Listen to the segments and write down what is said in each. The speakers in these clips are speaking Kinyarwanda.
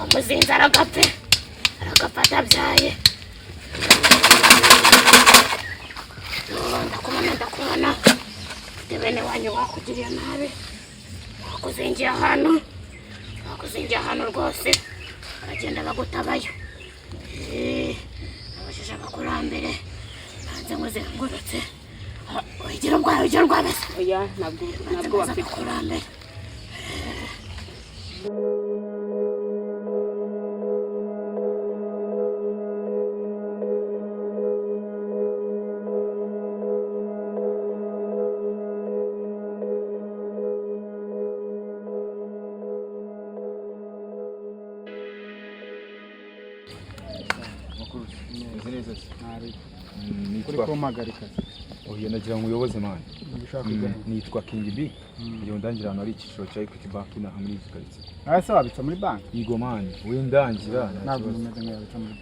umuzinzi aragapfe aragafata byaye ndakubona bene wanyu bakugiriye nabi bakuzingiye ahantu rwose baragenda bagutabayo abashije abakurambere hanze muzengurutse ugira urwabasa oya ntabwo bafite abakurambere Oya nagira ngo uyoboze mani nitwa Kingb iyo ndangira hano ari ikiciro cya Equity Bank na hamwe zikaritse ase wabitsa muri bank yigo mani we ndangira ntabwo umeze nk'ayabitsa muri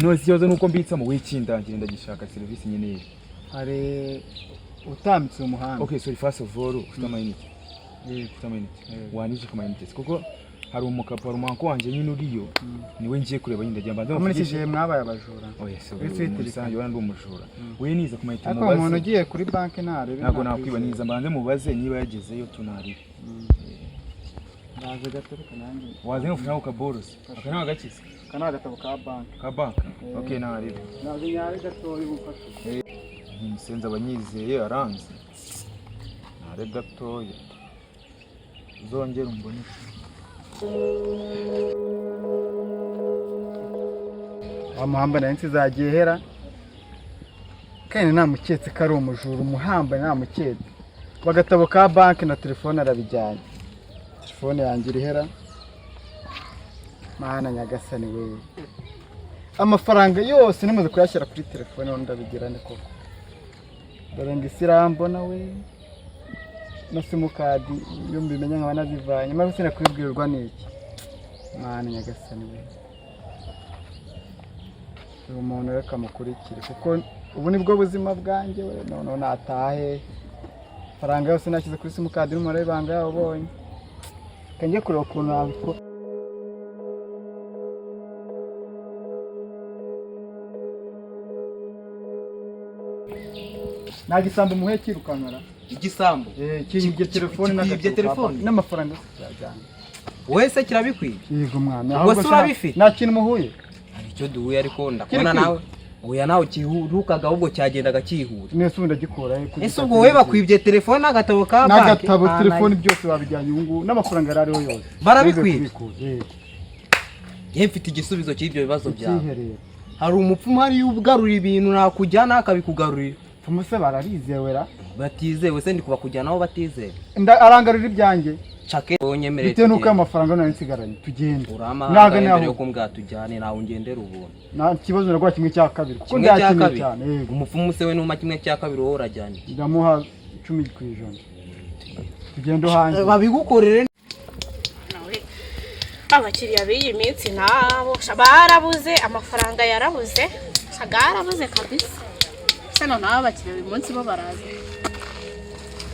bank siyoza nuko mbitsa mu wikindangire ndagishaka service nyene hari utambitse umuhanda okay sorry first of all ufite amayinite wanije kumayinite kuko hari umukapa rumanko wanje nyine uriyo niwe ngiye kureba nyine ndagira mbanza muri kije mwabaye abajura oya so bisanzwe yandi umujura we niza kumayite mubaze ariko umuntu ugiye kuri bank ntarebe ntabwo nakwiba niza mbanze mubaze niba yagezeyo tunari naze gaturuka nanjye waze ngufasha ku boros akana gakize kana gatabo ka bank okay nari naze nyari gatoyi gufasha umusenza abanyizeye aranze nare gatoya zongera umbone amuhamba nansi zagiye hera kandi namuketse ko ari umujura umuhamba namuketse bagatabo ka bank na telefone arabijyanye telefone yanjye irihera mana nyagasani we amafaranga yose namaze kuyashyira kuri telefone ndabigira ne koko dore ngisirambona we na simukadi yo mbimenya nkaba nazivanye maze sinakwibwirwa niki mana nyagasani we umuntu reka mukurikire kuko ubu nibwo buzima bwanjye we none natahe faranga yose nashyize kuri simukadi n'umara y'ibanga yawo bonye kanjye kureba ukuntu nabikora nagisambu muhe kirukanara igisambu kingibye telefone n'amafaranga yajyanye wese kirabikwiye yego mwana wese urabifite nta kintu muhuye icyo duhuye ariko ndakubona nawe oya nawe kihurukaga ahubwo cyagendaga kihura nese ubundi agikora ese ubwo we bakwibye telefone n'agatabo ka banki n'agatabo telefone byose babijyanye ubu n'amafaranga yarariho yose barabikwiye ye mfite igisubizo cy'ibyo bibazo byawe hari umupfumu hari ugarura ibintu nakujyana akabikugarurira pfumu se bararizewera batizewe se ndi kubakujyana aho batizewe arangarura ibyanjye chake onyemereye bitewe nuko amafaranga nari nsigaranye tugende naga naho yo kumbwa tujyane nawe ungendera ubuntu nta kibazo narwa kimwe cya kabiri kuko ndakimwe cyane umupfumu se we numa kimwe cya kabiri wowe urajyanye ndamuha 10 kwijana tugende hanze babigukorere nawe abakiriya b'iyi minsi nabo barabuze amafaranga yarabuze sagarabuze kabisa sano nabo abakiriya b'iyi munsi bo baraza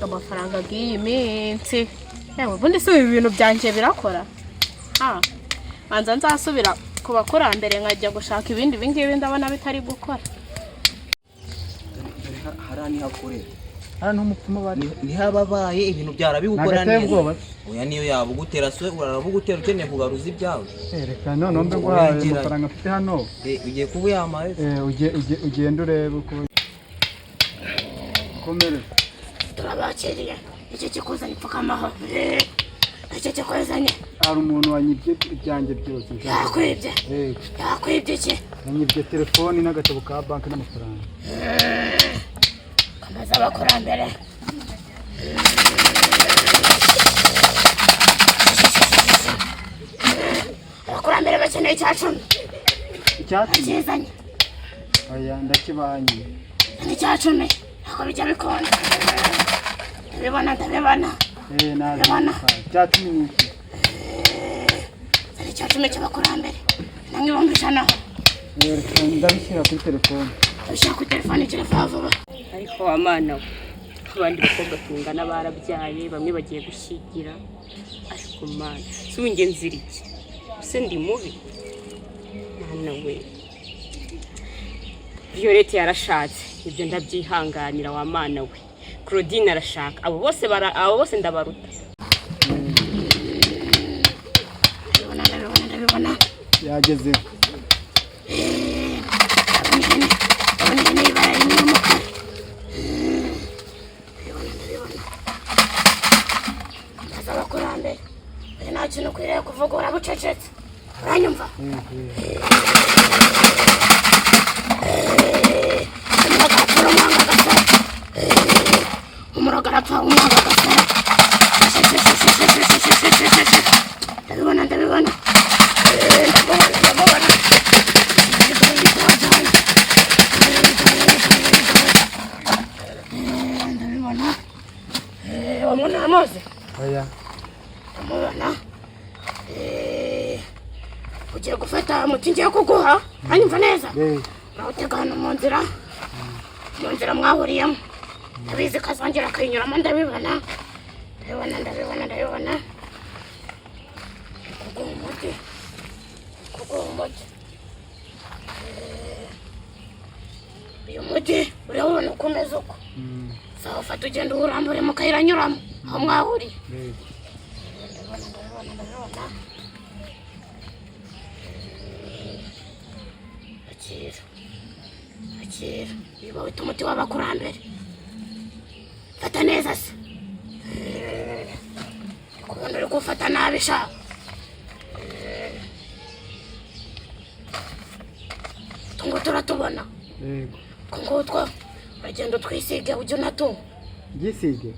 amafaranga bw'iyi minsi yewe bundi se ibintu byanje birakora manza nzasubira kubakurambere nkajya gushaka ibindi bingibi ndabona bitari gukora harani hakorera hano umupfumu bari ni hababaye ibintu byarabigukora neza oya niyo yabugutera se urarabugutera ukeneye kugaruza ibyawe reka none mbe ngo haye amafaranga mfite hano ugiye kuba yamaye ugenda urebe uko komere turabakiriye icyo kikuzanye pfukamaho icyo kikozanye hari umuntu wanyibye ibyanjye byose yakwibye iki yanyibye telefone n'agatabo ka banki n'amafaranga kamaze abakurambere abakurambere bakeneye icyacumi kizanye oya ndakibanye n'icyacumi ntabwo bijya bikunda ndabibona icyacumi ni iki icyacumi cy'abakurambere namwe ibihumbi 100 ndabishyira kuri telefone ushyira kuri telefone kirava vuba ariko amana abandi bakobwa tungana barabyaye bamwe bagiye gushyingira ariko mana si wingenzi iki Sindi mubi. Mwana we. Violette yarashatse. Ibyo ndabyihanganira wa mana we. Claudine arashaka. Abo bose ndabaruta. Ndabibona. Yageze. Abakurambere nta kintu ukwiriye kuvuga urabucecetse uranyumva umuroga arapfa umwanga agasara ndabibona ndabibona umuntu amuzi Oya. Mubona ugiye gufata umuti ngiye kuguha anyumva neza urawutegana mu nzira mwahuriyemo ndabizi kazongera akinyuramo ndabibona kuguha umuti uyu muti urabona uko umeze uko sawa ufata ugenda uwurambure mu kayira anyuramo aho mwahuriye akira niba wita umuti w'abakurambere fata neza se kubona uri gufata nabi sha tungo turatubona ko ngutwo uragenda utwisige ujye unatunga Gisige.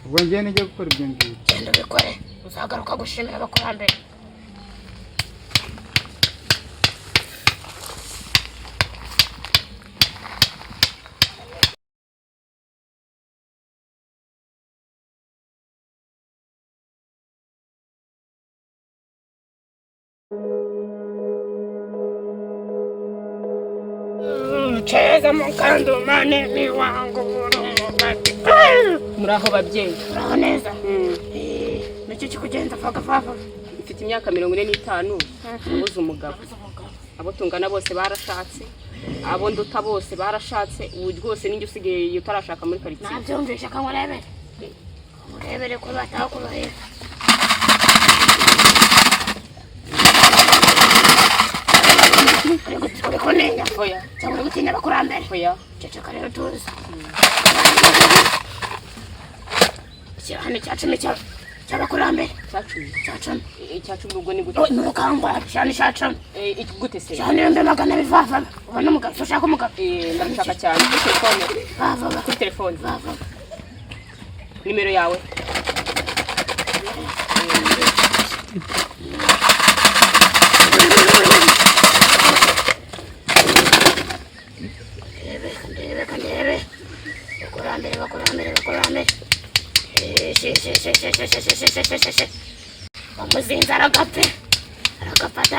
Ubwo ngiye nijya gukora ibyo ngibyo. Genda ubikore uzagaruka gushimira abakurambere. Cheza mukandumane miwangu urumubati. Muraho babyeyi. Muraho neza. Nicyo kikugenza faga. Mfite imyaka 45 ubuze umugabo. Abo tungana bose barashatse. Abo nduta bose barashatse. Ubu rwose ninjye usigaye utarashaka muri quartier. Nabyumvisha ko murebere ko batakubaye. Uri kunenya oya cyangwa uri gutinya abakurambere oya ceceka rero tuzi cyane cyacumi cy'abakurambere cyacumi ubwo ni gute n'urukangwa cyane cyacumi gute se cyane mbe magana bivafa ubona umugabo ushaka umugabo ndashaka cyane kuri telefone vava kuri telefone vava nimero yawe bakurambere bamuzinze aragapfa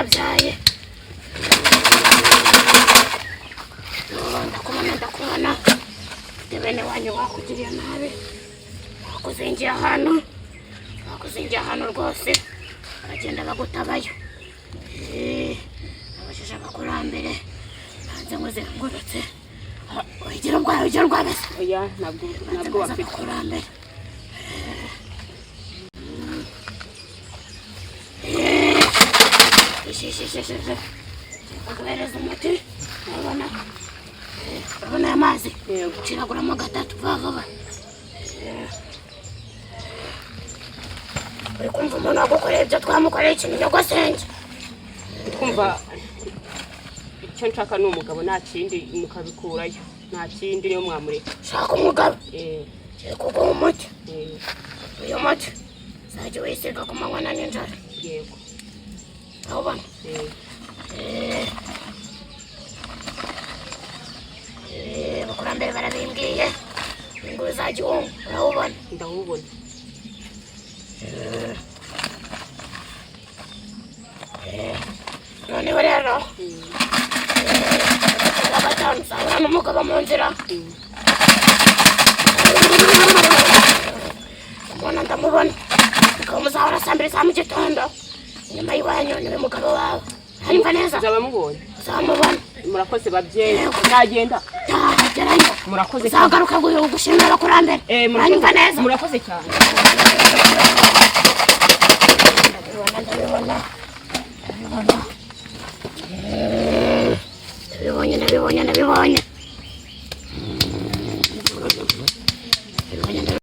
abyaye ndakubona ufite bene wanyu bakugiriye nabi bakuzingiye ahantu rwose baragenda bagutabayo abashije abakurambere hanze muzengurutse ugira urwabese oya ntabwo bafite abakurambere kuguhereza umuti urabona amazi uciraguramo gatatu vuba uri kumva umuntu wagukoreye ibyo twamukoreye ikintu nyogosenge twumva icyo nshaka ni umugabo nta kindi mukabikurayo nta kindi niyo mwamureka shaka umugabo kiri kuguha umuti uyu muti uzajya wisiga ku manywa na nijoro yego urabona abakurambere barabimbwiye ngo uzajya uwumva urawubona ndawubona noneho rero gatanu uzahura n'umugabo mu nzira ndamubona ukaba muzahora saa 2 za mu gitondo nyuma y'iwanyu niwe mugabo wawe hanyuma neza uzaba mubonye uzamubona murakoze babyeyi nagenda gerayo murakoze uzagaruka gushimira kurambere hanyuma neza murakoze cyane ndabibonye